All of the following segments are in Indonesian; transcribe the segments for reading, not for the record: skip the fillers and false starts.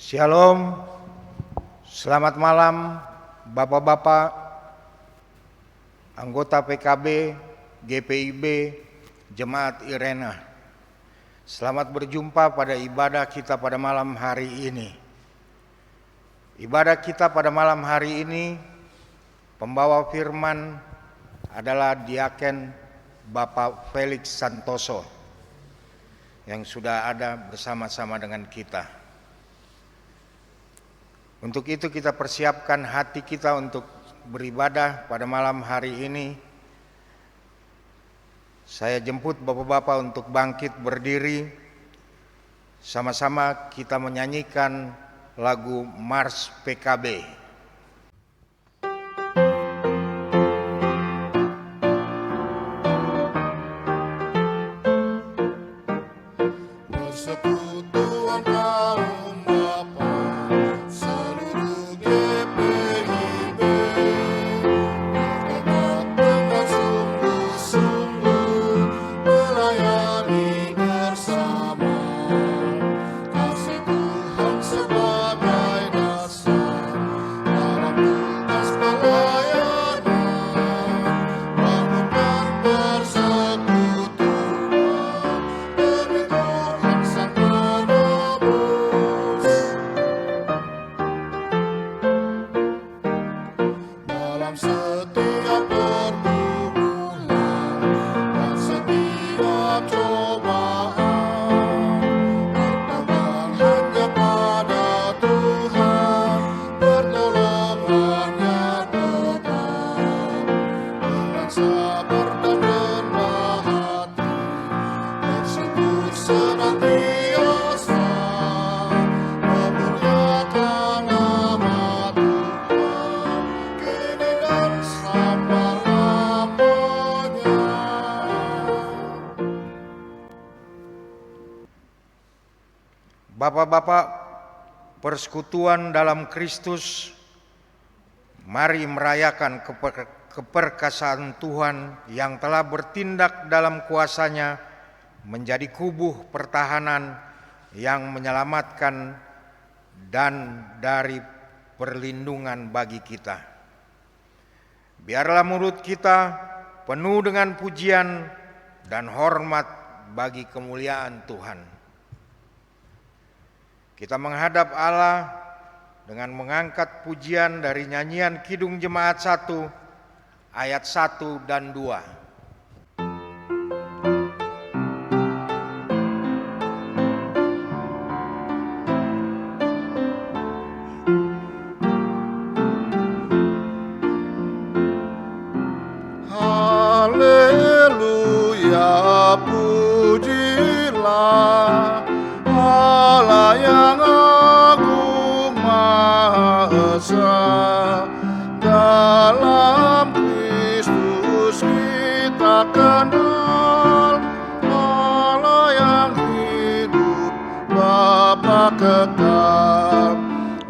Shalom, selamat malam Bapak-Bapak, anggota PKB, GPIB, Jemaat Irena. Selamat berjumpa pada ibadah kita pada malam hari ini. Ibadah kita pada malam hari ini, pembawa firman adalah Diaken Bapak Felix Santoso yang sudah ada bersama-sama dengan kita. Untuk itu kita persiapkan hati kita untuk beribadah pada malam hari ini. Saya jemput Bapak-Bapak untuk bangkit berdiri. Sama-sama kita menyanyikan lagu Mars PKB. Bapak-bapak, persekutuan dalam Kristus, mari merayakan keperkasaan Tuhan yang telah bertindak dalam kuasa-Nya menjadi kubuh pertahanan yang menyelamatkan dan dari perlindungan bagi kita. Biarlah mulut kita penuh dengan pujian dan hormat bagi kemuliaan Tuhan. Kita menghadap Allah dengan mengangkat pujian dari nyanyian Kidung Jemaat 1 ayat 1 dan 2. Haleluya, pujilah Allah yang agung maha esa. Dalam Kristus kita kenal Allah yang hidup, Bapa kekal.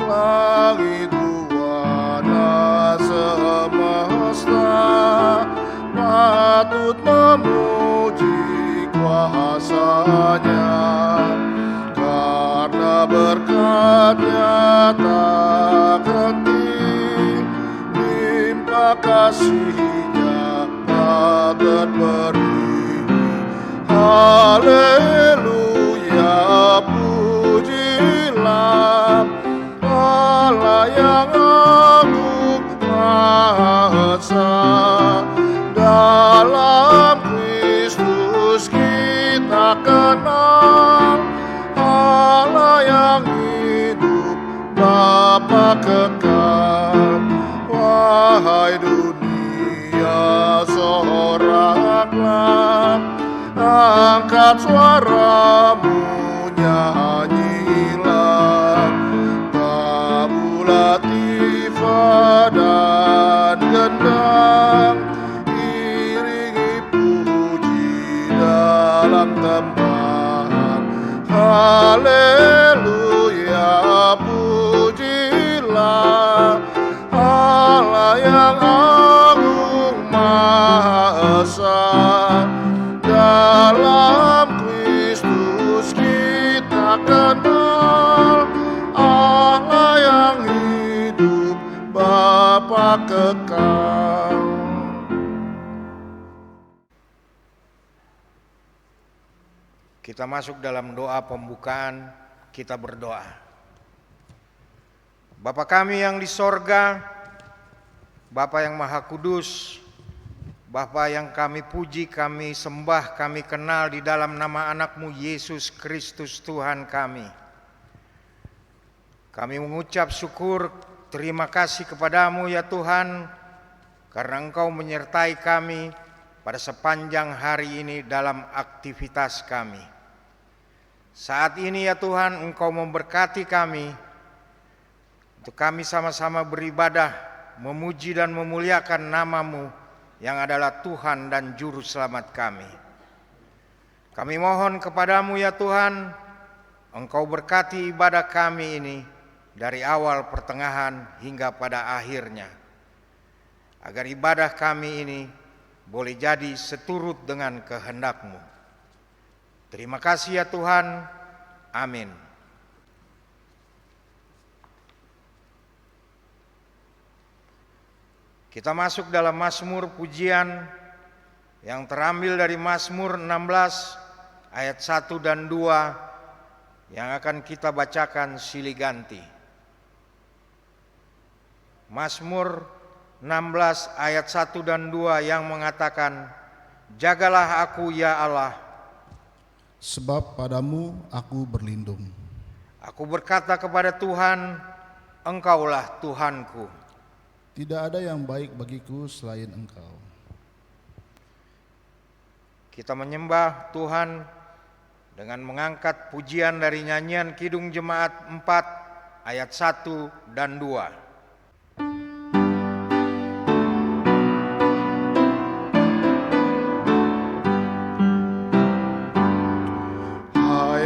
Langit buana semesta patut memuji kuasa-Nya, karena berkat-Nya tak henti, limpah kasih-Nya akan beri. Haleluya, pujilah Allah yang agung maha esa. Dalam Kristus kita kenal Allah yang hidup, Bapa kekal. Wahai dunia, soraklah, angkat suaramu, nyanyilah. Tabula tifa dan gendang, iringi puji dalam tembahan. Haleluya, pujilah Allah yang agung maha esa. Dalam Kristus kita kekal. Kita masuk dalam doa pembukaan, kita berdoa. Bapa kami yang di sorga, Bapa yang Maha Kudus, Bapa yang kami puji, kami sembah, kami kenal di dalam nama anak-Mu Yesus Kristus Tuhan kami. Kami mengucap syukur, terima kasih kepadamu ya Tuhan, karena Engkau menyertai kami pada sepanjang hari ini dalam aktivitas kami. Saat ini ya Tuhan, Engkau memberkati kami, untuk kami sama-sama beribadah, memuji dan memuliakan nama-Mu yang adalah Tuhan dan Juru Selamat kami. Kami mohon kepadamu ya Tuhan, Engkau berkati ibadah kami ini dari awal pertengahan hingga pada akhirnya, agar ibadah kami ini boleh jadi seturut dengan kehendak-Mu. Terima kasih ya Tuhan. Amin. Kita masuk dalam Mazmur pujian yang terambil dari Mazmur 16 ayat 1 dan 2 yang akan kita bacakan silih ganti. Mazmur 16 ayat 1 dan 2 yang mengatakan, "Jagalah aku ya Allah, sebab padamu aku berlindung. Aku berkata kepada Tuhan, Engkaulah Tuhanku." Tidak ada yang baik bagiku selain Engkau. Kita menyembah Tuhan dengan mengangkat pujian dari nyanyian Kidung Jemaat 4 ayat 1 dan 2.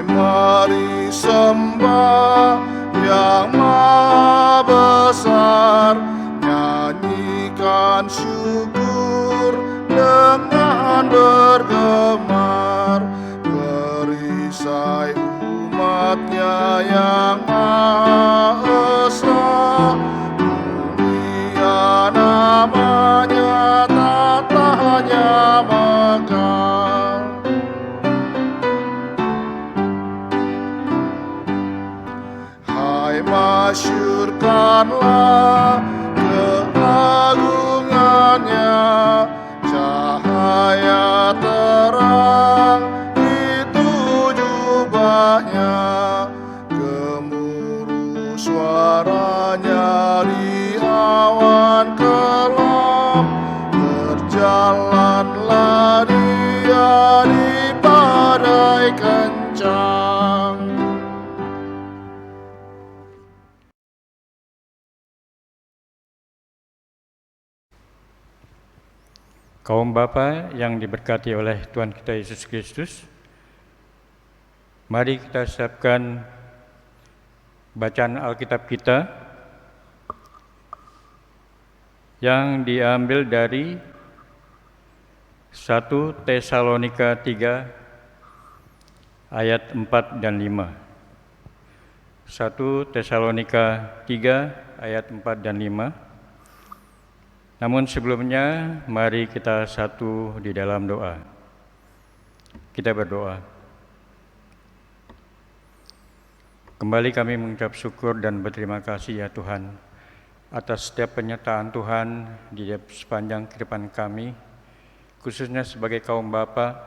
Mari sembah yang Maha Besar, nyanyikan syukur dengan bergemar, perisai umat-Nya yang Maha Esa, mulia nama-Nya, tatanya megah. Masyurkanlah keagungannya, cahaya terang itu jubahnya, gemuruh suaranya di awan kelam, berjalanlah Dia di badai kencang. Kaum Bapa yang diberkati oleh Tuhan kita Yesus Kristus, mari kita siapkan bacaan Alkitab kita yang diambil dari 1 Tesalonika 3 ayat 4 dan 5. 1 Tesalonika 3 ayat 4 dan 5. Namun sebelumnya, mari kita satu di dalam doa. Kita berdoa. Kembali kami mengucap syukur dan berterima kasih ya Tuhan, atas setiap penyertaan Tuhan di sepanjang kehidupan kami, khususnya sebagai kaum Bapa,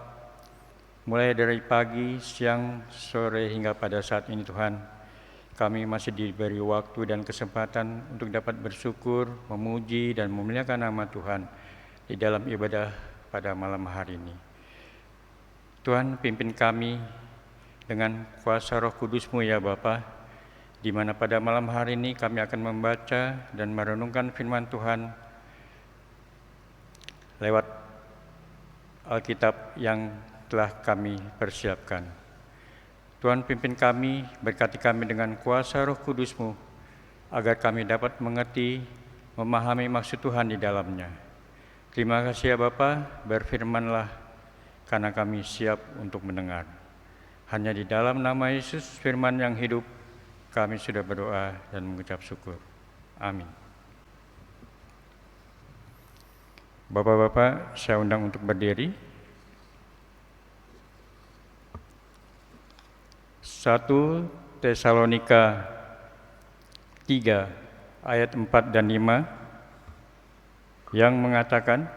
mulai dari pagi, siang, sore hingga pada saat ini Tuhan. Kami masih diberi waktu dan kesempatan untuk dapat bersyukur, memuji, dan memuliakan nama Tuhan di dalam ibadah pada malam hari ini. Tuhan, pimpin kami dengan kuasa Roh Kudus-Mu ya Bapa, di mana pada malam hari ini kami akan membaca dan merenungkan firman Tuhan lewat Alkitab yang telah kami persiapkan. Tuhan, pimpin kami, berkati kami dengan kuasa Roh Kudus-Mu, agar kami dapat mengerti, memahami maksud Tuhan di dalamnya. Terima kasih ya Bapa, berfirmanlah, karena kami siap untuk mendengar. Hanya di dalam nama Yesus, firman yang hidup, kami sudah berdoa dan mengucap syukur. Amin. Bapak-bapak, saya undang untuk berdiri. 1 Tesalonika 3 ayat 4 dan 5 yang mengatakan,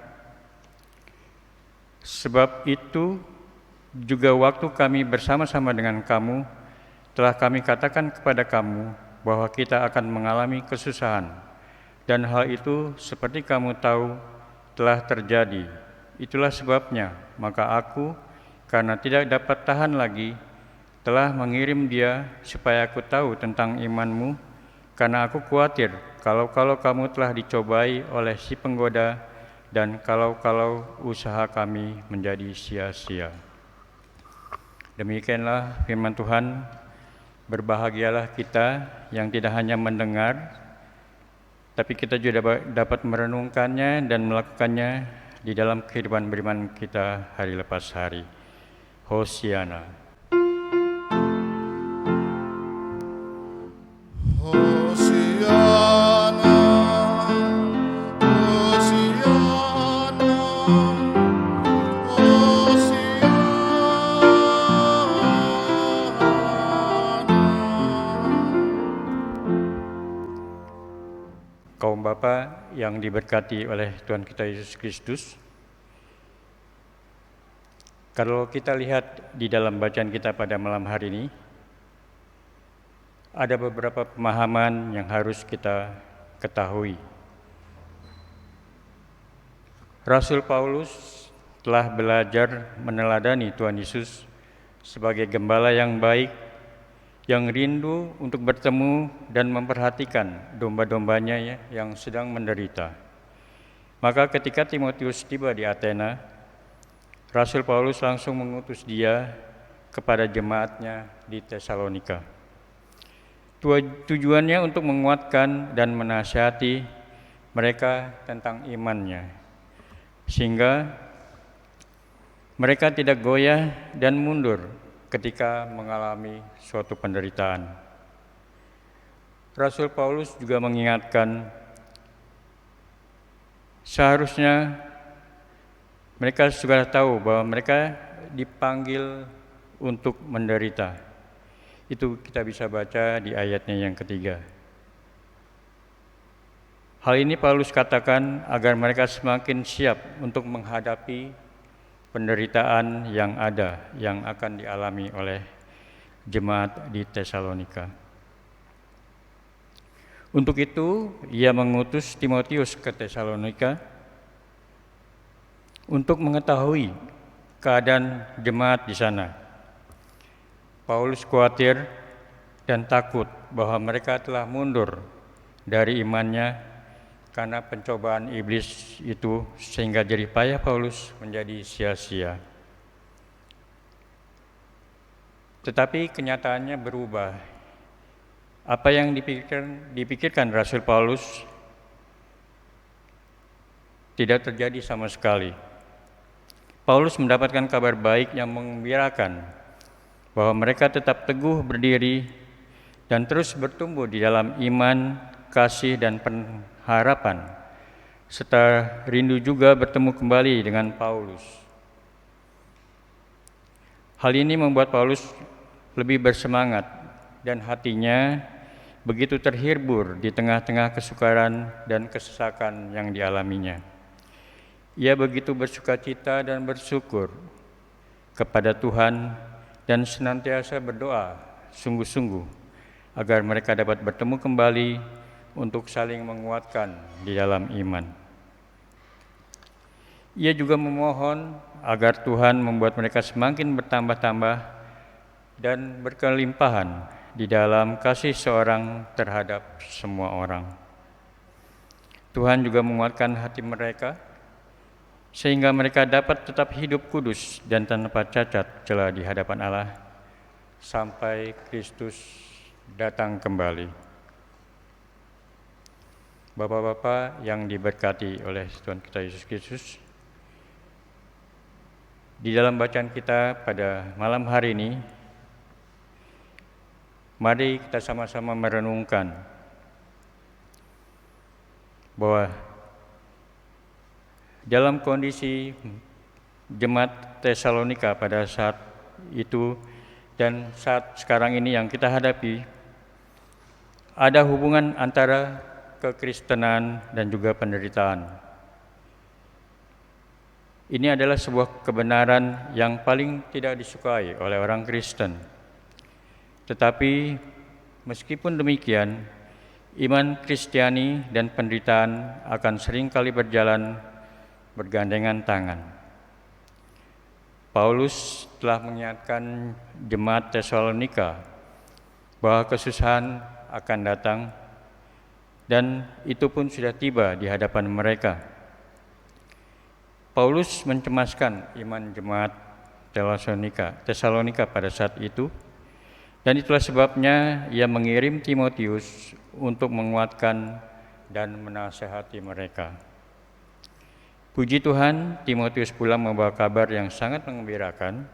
sebab itu juga waktu kami bersama-sama dengan kamu, telah kami katakan kepada kamu bahwa kita akan mengalami kesusahan, dan hal itu seperti kamu tahu telah terjadi. Itulah sebabnya, maka aku, karena tidak dapat tahan lagi, telah mengirim dia supaya aku tahu tentang imanmu, karena aku khawatir kalau kamu telah dicobai oleh si penggoda, dan kalau usaha kami menjadi sia-sia. Demikianlah firman Tuhan. Berbahagialah kita yang tidak hanya mendengar, tapi kita juga dapat merenungkannya dan melakukannya di dalam kehidupan beriman kita hari lepas hari. Hosiana. Hosiana, Hosiana, Kaum Bapa yang diberkati oleh Tuhan kita Yesus Kristus, kalau kita lihat di dalam bacaan kita pada malam hari ini, ada beberapa pemahaman yang harus kita ketahui. Rasul Paulus telah belajar meneladani Tuhan Yesus sebagai gembala yang baik, yang rindu untuk bertemu dan memperhatikan domba-dombanya yang sedang menderita. Maka ketika Timotius tiba di Athena, Rasul Paulus langsung mengutus dia kepada jemaatnya di Tesalonika. Tujuannya untuk menguatkan dan menasihati mereka tentang imannya, sehingga mereka tidak goyah dan mundur ketika mengalami suatu penderitaan. Rasul Paulus juga mengingatkan, seharusnya mereka sudah tahu bahwa mereka dipanggil untuk menderita. Itu kita bisa baca di ayatnya yang ketiga. Hal ini Paulus katakan agar mereka semakin siap untuk menghadapi penderitaan yang ada, yang akan dialami oleh jemaat di Tesalonika. Untuk itu, ia mengutus Timotius ke Tesalonika untuk mengetahui keadaan jemaat di sana. Paulus khawatir dan takut bahwa mereka telah mundur dari imannya karena pencobaan iblis itu, sehingga jerih payah Paulus menjadi sia-sia. Tetapi kenyataannya berubah. Apa yang dipikirkan Rasul Paulus tidak terjadi sama sekali. Paulus mendapatkan kabar baik yang menggembirakan bahwa mereka tetap teguh berdiri dan terus bertumbuh di dalam iman, kasih, dan harapan, serta rindu juga bertemu kembali dengan Paulus. Hal ini membuat Paulus lebih bersemangat dan hatinya begitu terhibur di tengah-tengah kesukaran dan kesesakan yang dialaminya. Ia begitu bersukacita dan bersyukur kepada Tuhan dan senantiasa berdoa sungguh-sungguh agar mereka dapat bertemu kembali untuk saling menguatkan di dalam iman. Ia juga memohon agar Tuhan membuat mereka semakin bertambah-tambah dan berkelimpahan di dalam kasih seorang terhadap semua orang. Tuhan juga menguatkan hati mereka sehingga mereka dapat tetap hidup kudus dan tanpa cacat celah di hadapan Allah sampai Kristus datang kembali. Bapak-bapak yang diberkati oleh Tuhan kita Yesus Kristus, di dalam bacaan kita pada malam hari ini, mari kita sama-sama merenungkan bahwa Dalam kondisi jemaat Tesalonika pada saat itu dan saat sekarang ini yang kita hadapi, ada hubungan antara kekristenan dan juga penderitaan. Ini adalah sebuah kebenaran yang paling tidak disukai oleh orang Kristen. Tetapi meskipun demikian, iman Kristiani dan penderitaan akan seringkali berjalan bergandengan tangan. Paulus telah mengingatkan jemaat Tesalonika bahwa kesusahan akan datang dan itu pun sudah tiba di hadapan mereka. Paulus mencemaskan iman jemaat Tesalonika pada saat itu, dan itulah sebabnya ia mengirim Timotius untuk menguatkan dan menasehati mereka. Puji Tuhan, Timotius pulang membawa kabar yang sangat menggembirakan,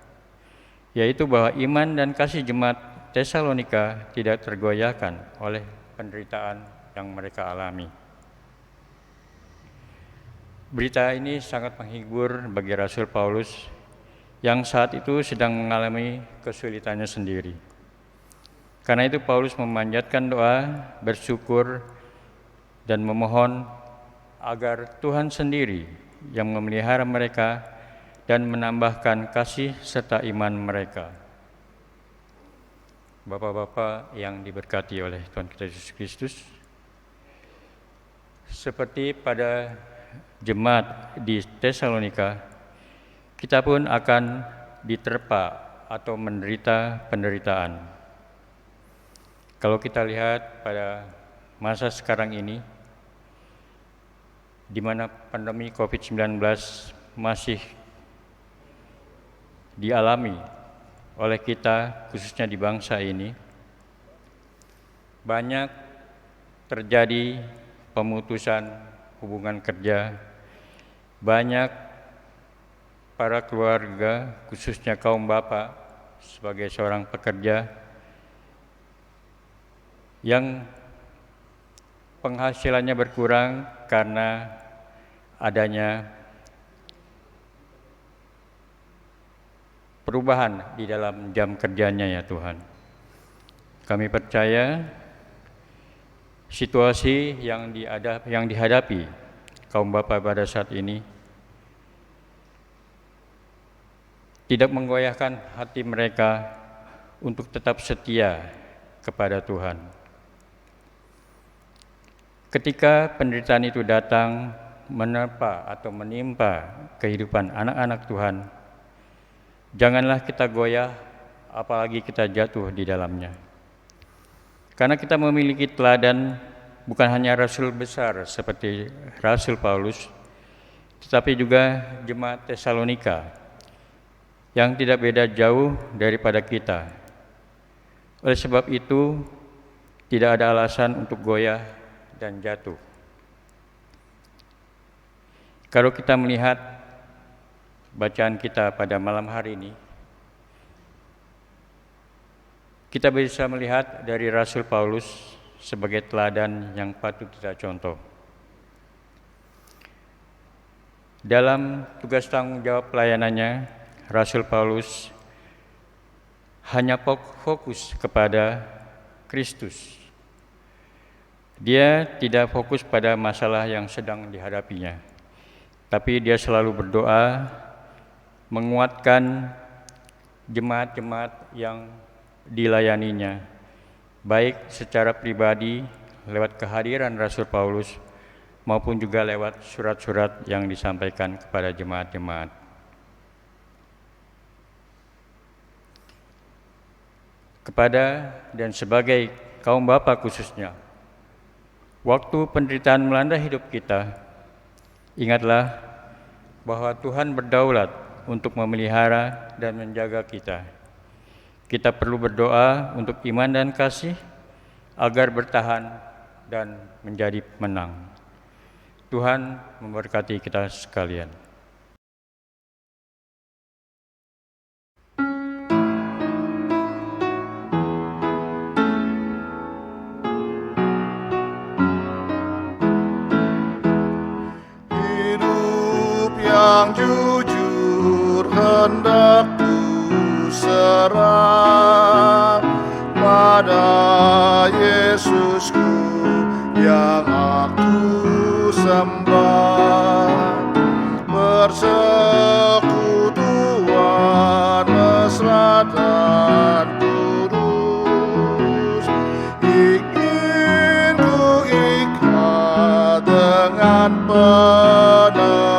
yaitu bahwa iman dan kasih jemaat Tesalonika tidak tergoyahkan oleh penderitaan yang mereka alami. Berita ini sangat menghibur bagi Rasul Paulus yang saat itu sedang mengalami kesulitannya sendiri. Karena itu Paulus memanjatkan doa, bersyukur, dan memohon agar Tuhan sendiri yang memelihara mereka dan menambahkan kasih serta iman mereka. Bapak-bapak yang diberkati oleh Tuhan kita Yesus Kristus, seperti pada jemaat di Tesalonika, kita pun akan diterpa atau menderita penderitaan. Kalau kita lihat pada masa sekarang ini, di mana pandemi COVID-19 masih dialami oleh kita, khususnya di bangsa ini, banyak terjadi pemutusan hubungan kerja, banyak para keluarga, khususnya kaum bapak sebagai seorang pekerja, yang penghasilannya berkurang karena adanya perubahan di dalam jam kerjanya ya Tuhan. Kami percaya situasi yang dihadapi kaum bapak pada saat ini tidak menggoyahkan hati mereka untuk tetap setia kepada Tuhan. Ketika penderitaan itu datang menerpa atau menimpa kehidupan anak-anak Tuhan, janganlah kita goyah, apalagi kita jatuh di dalamnya. Karena kita memiliki teladan bukan hanya rasul besar seperti Rasul Paulus, tetapi juga jemaat Tesalonika yang tidak beda jauh daripada kita. Oleh sebab itu, tidak ada alasan untuk goyah dan jatuh. Kalau kita melihat bacaan kita pada malam hari ini, kita bisa melihat dari Rasul Paulus sebagai teladan yang patut kita contoh. Dalam tugas tanggung jawab pelayanannya, Rasul Paulus hanya fokus kepada Kristus. Dia tidak fokus pada masalah yang sedang dihadapinya, tapi dia selalu berdoa menguatkan jemaat-jemaat yang dilayaninya, baik secara pribadi lewat kehadiran Rasul Paulus maupun juga lewat surat-surat yang disampaikan kepada jemaat-jemaat. Kepada dan sebagai kaum bapa khususnya, waktu penderitaan melanda hidup kita, ingatlah bahwa Tuhan berdaulat untuk memelihara dan menjaga kita. Kita perlu berdoa untuk iman dan kasih agar bertahan dan menjadi pemenang. Tuhan memberkati kita sekalian. Hidup yang jujur hendak ku serah pada Yesusku yang aku sembah. Persekutuan mesra dan kudus ingin ku ikat dengan penebus.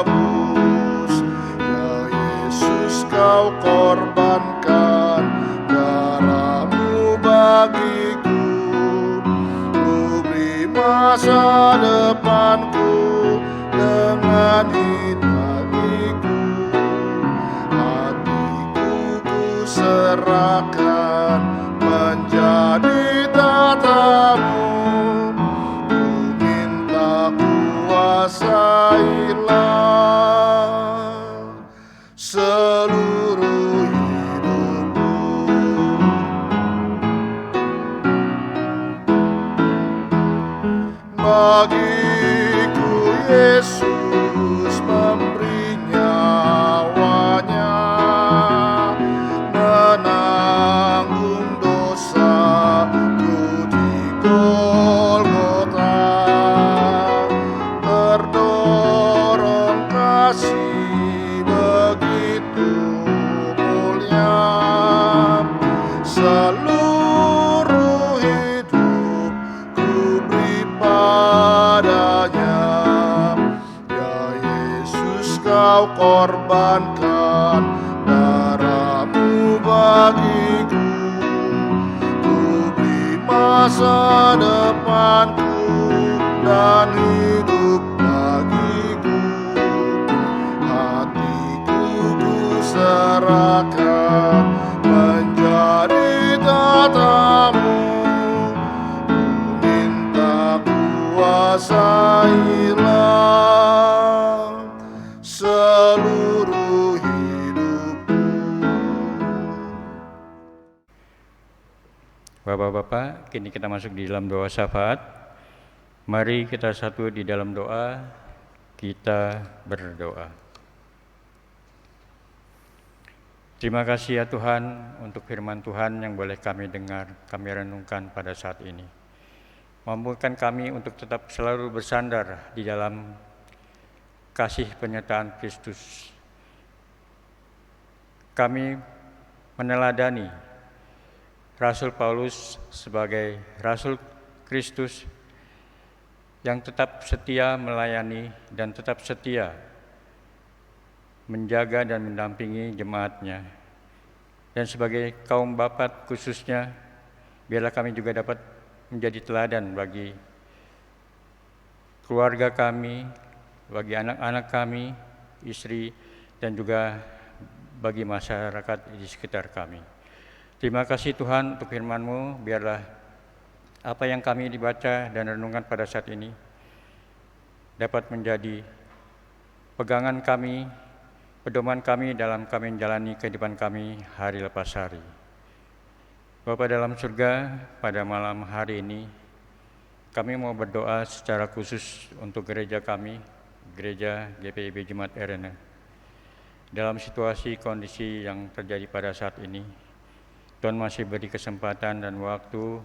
Ya Yesus, kau korbankan darahmu bagiku, ku beri masa depanku dengan hidupku. Hatiku ku serahkan menjadi tatamu, ku minta kuasailah seluruh hidupku. Bagiku Yesus memberi nyawanya, menanggung dosaku di Golgota. Terdorong kasih begitu mulia, seluruh hidup ku beri padanya. Ya Yesus, kau korbankan darahmu bagiku, ku beri masa depanku dan hidup bagiku. Hatiku ku serahkan menjadi tatamu, ku minta kuasailah seluruh hidupku. Bapak-bapak, kini kita masuk di dalam doa syafaat. Mari kita satu di dalam doa, kita berdoa. Terima kasih ya Tuhan untuk firman Tuhan yang boleh kami dengar, kami renungkan pada saat ini. Mampukan kami untuk tetap selalu bersandar di dalam kasih penyertaan Kristus. Kami meneladani Rasul Paulus sebagai Rasul Kristus yang tetap setia melayani dan tetap setia menjaga dan mendampingi jemaatnya. Dan sebagai kaum Bapat khususnya, biarlah kami juga dapat menjadi teladan bagi keluarga kami, bagi anak-anak kami, istri, dan juga bagi masyarakat di sekitar kami. Terima kasih Tuhan untuk firman-Mu, biarlah apa yang kami dibaca dan renungkan pada saat ini dapat menjadi pegangan kami, pedoman kami dalam kami menjalani kehidupan kami hari lepas hari. Bapa dalam surga, pada malam hari ini kami mau berdoa secara khusus untuk gereja kami, gereja GPIB Jemaat Erena. Dalam situasi kondisi yang terjadi pada saat ini, Tuhan masih beri kesempatan dan waktu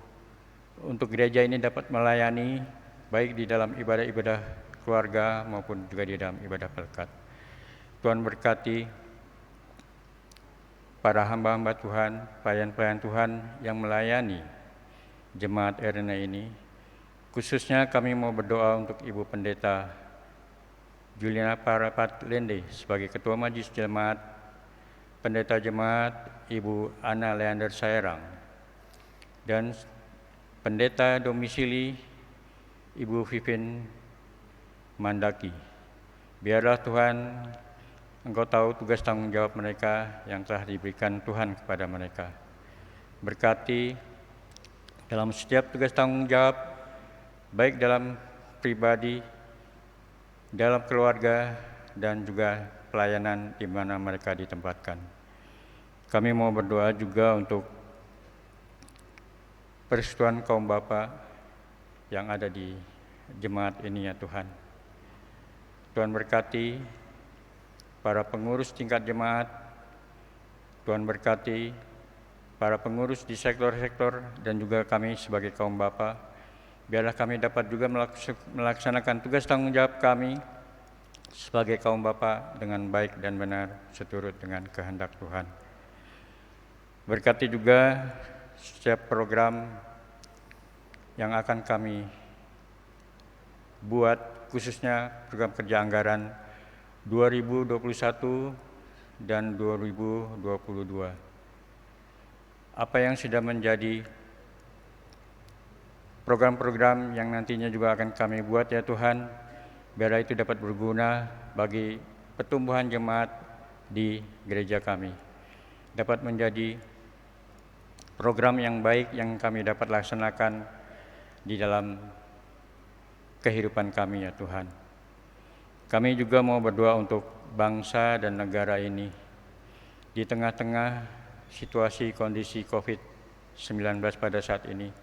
untuk gereja ini dapat melayani baik di dalam ibadah-ibadah keluarga maupun juga di dalam ibadah pelekat. Tuhan berkati para hamba-hamba Tuhan, pelayan-pelayan Tuhan yang melayani Jemaat Erena ini. Khususnya kami mau berdoa untuk Ibu Pendeta Juliana Parapat Lende sebagai Ketua Majelis Jemaat, Pendeta Jemaat Ibu Ana Leander Saerang, dan Pendeta Domisili Ibu Vivin Mandaki. Biarlah Tuhan, Engkau tahu tugas tanggung jawab mereka yang telah diberikan Tuhan kepada mereka. Berkati dalam setiap tugas tanggung jawab, baik dalam pribadi, dalam keluarga, dan juga pelayanan di mana mereka ditempatkan. Kami mau berdoa juga untuk persekutuan kaum Bapa yang ada di jemaat ini ya Tuhan. Tuhan berkati para pengurus tingkat jemaat, Tuhan berkati, para pengurus di sektor-sektor, dan juga kami sebagai kaum bapa. Biarlah kami dapat juga melaksanakan tugas tanggung jawab kami sebagai kaum bapa dengan baik dan benar seturut dengan kehendak Tuhan. Berkati juga setiap program yang akan kami buat, khususnya program kerja anggaran 2021 dan 2022. Apa yang sudah menjadi program-program yang nantinya juga akan kami buat ya Tuhan, biarlah itu dapat berguna bagi pertumbuhan jemaat di gereja kami. Dapat menjadi program yang baik yang kami dapat laksanakan di dalam kehidupan kami ya Tuhan. Kami juga mau berdoa untuk bangsa dan negara ini di tengah-tengah situasi kondisi COVID-19 pada saat ini.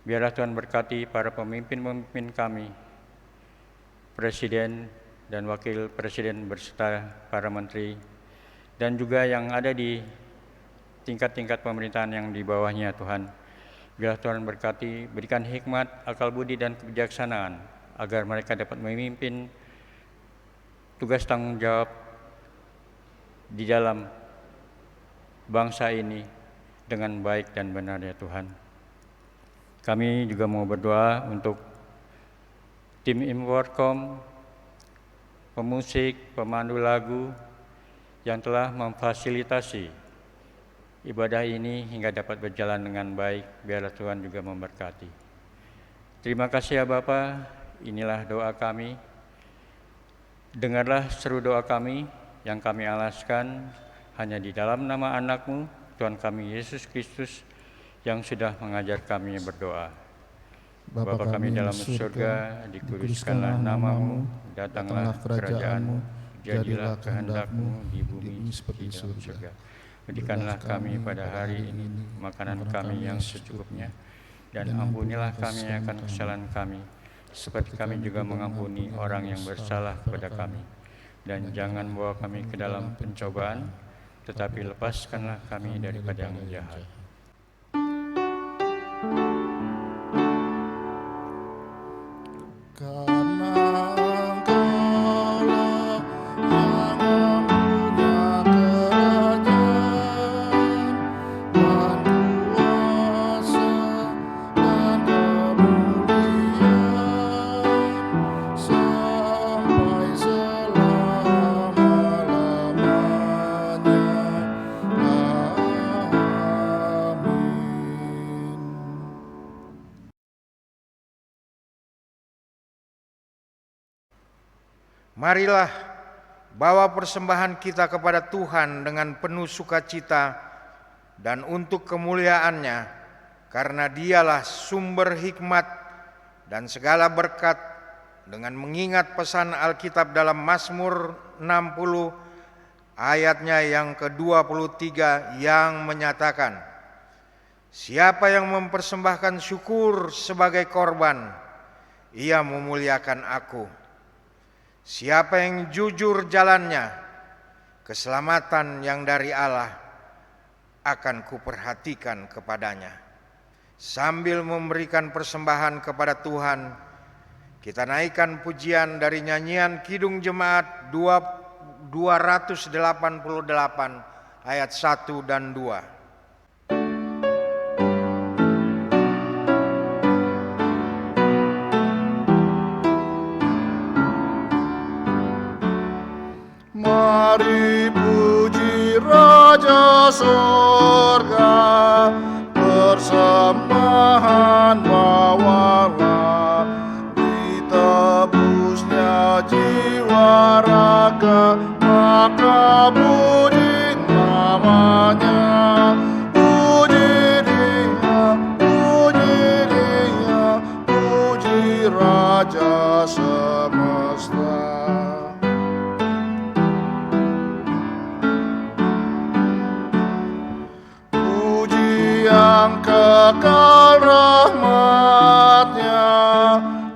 Biarlah Tuhan berkati para pemimpin-pemimpin kami, Presiden dan Wakil Presiden beserta para menteri, dan juga yang ada di tingkat-tingkat pemerintahan yang di bawahnya Tuhan. Biarlah Tuhan berkati, berikan hikmat, akal budi, dan kebijaksanaan, agar mereka dapat memimpin tugas tanggung jawab di dalam bangsa ini dengan baik dan benar ya Tuhan. Kami juga mau berdoa untuk tim Imworkom, pemusik, pemandu lagu yang telah memfasilitasi ibadah ini hingga dapat berjalan dengan baik. Biarlah Tuhan juga memberkati. Terima kasih ya Bapa, inilah doa kami. Dengarlah seru doa kami yang kami alaskan hanya di dalam nama anak-Mu, Tuhan kami Yesus Kristus, yang sudah mengajar kami berdoa. Bapa kami dalam surga, dikuduskanlah nama-Mu, datanglah kerajaan-Mu, jadilah kehendak-Mu di bumi seperti di surga. Berikanlah kami pada hari ini makanan kami yang secukupnya, dan ampunilah kami akan kesalahan kami, seperti kami juga mengampuni orang yang bersalah kepada kami. Dan jangan bawa kami ke dalam pencobaan, tetapi lepaskanlah kami daripada yang jahat. Marilah bawa persembahan kita kepada Tuhan dengan penuh sukacita dan untuk kemuliaan-Nya, karena Dialah sumber hikmat dan segala berkat, dengan mengingat pesan Alkitab dalam Mazmur 60 ayatnya yang ke-23 yang menyatakan, siapa yang mempersembahkan syukur sebagai korban, ia memuliakan aku. Siapa yang jujur jalannya, keselamatan yang dari Allah akan kuperhatikan kepadanya. Sambil memberikan persembahan kepada Tuhan, kita naikkan pujian dari nyanyian Kidung Jemaat 288 ayat 1 dan 2. Mari puji Raja Surga, persembahan bawalah, ditebusnya jiwa raga, maka puji namanya. Puji Dia, puji Raja semesta. Yang kekal rahmat-Nya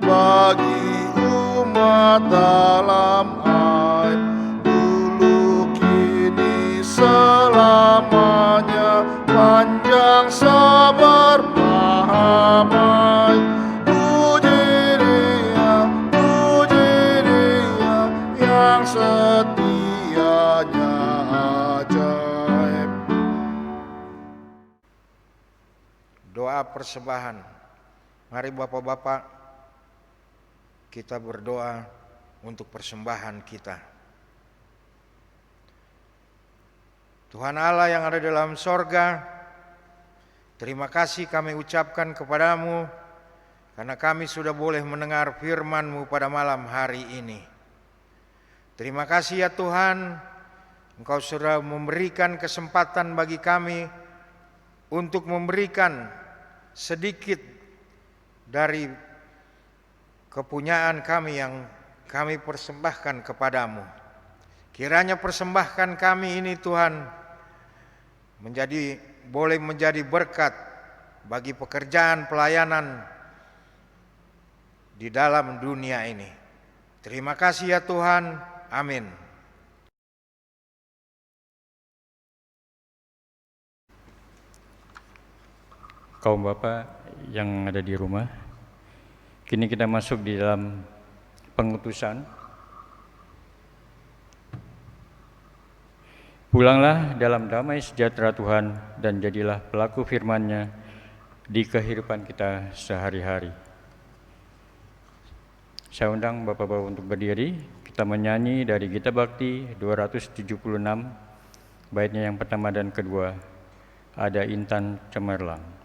bagi umat dalam air, persembahan. Mari Bapak-bapak, kita berdoa untuk persembahan kita. Tuhan Allah yang ada dalam sorga, terima kasih kami ucapkan kepadamu karena kami sudah boleh mendengar firman-Mu pada malam hari ini. Terima kasih ya Tuhan, Engkau sudah memberikan kesempatan bagi kami untuk memberikan sedikit dari kepunyaan kami yang kami persembahkan kepadamu. Kiranya persembahkan kami ini Tuhan boleh menjadi berkat bagi pekerjaan pelayanan di dalam dunia ini. Terima kasih ya Tuhan. Amin. Kaum Bapak yang ada di rumah, kini kita masuk di dalam pengutusan. Pulanglah dalam damai sejahtera Tuhan dan jadilah pelaku firman-Nya di kehidupan kita sehari-hari. Saya undang Bapak-Bapak untuk berdiri, kita menyanyi dari Gita Bakti 276, baitnya yang pertama dan kedua, Ada Intan Cemerlang.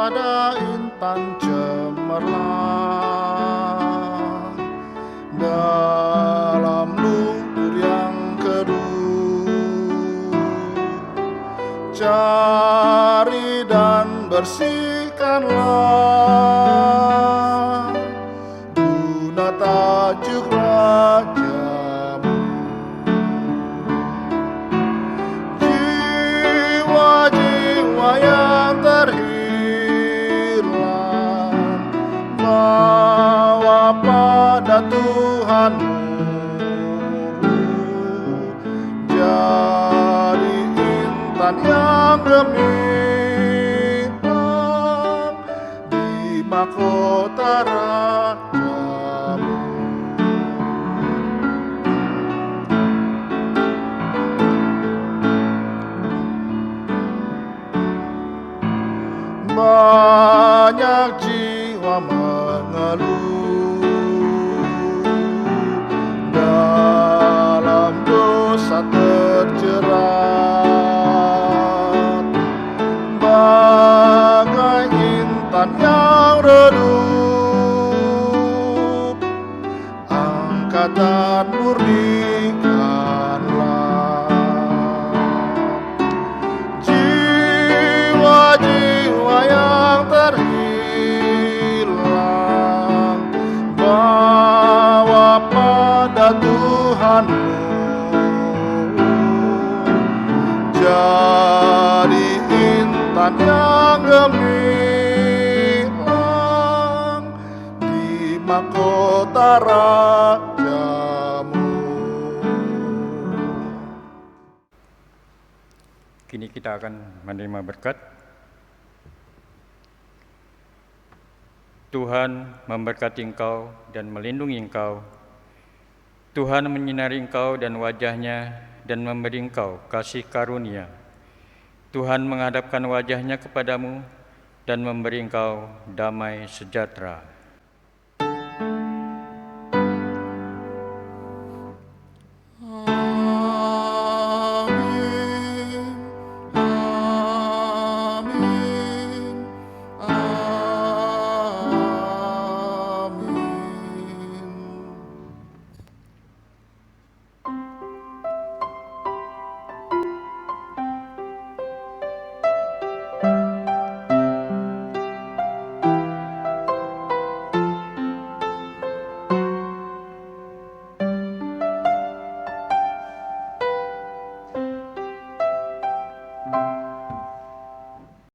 Ada intan cemerlang dalam lumpur yang keruh. Cari dan bersihkanlah guna tajuk rajamu. Jiwa-jiwa yang terhilang bawa pada Tuhanmu. Jadi intan yang gemilang di mahkota rajamu. Banyak jiwa mengeluh dalam dosa terjerat, bagai intan yang redup. Angkatan murnikanlah jiwa-jiwa yang terhilang, bawa pada Tuhanmu. Jadi intan yang gemilang di mahkota rajamu. Kini kita akan menerima berkat. Tuhan memberkati engkau dan melindungi engkau. Tuhan menyinari engkau dan wajah-Nya dan memberi engkau kasih karunia. Tuhan menghadapkan wajah-Nya kepadamu dan memberi engkau damai sejahtera.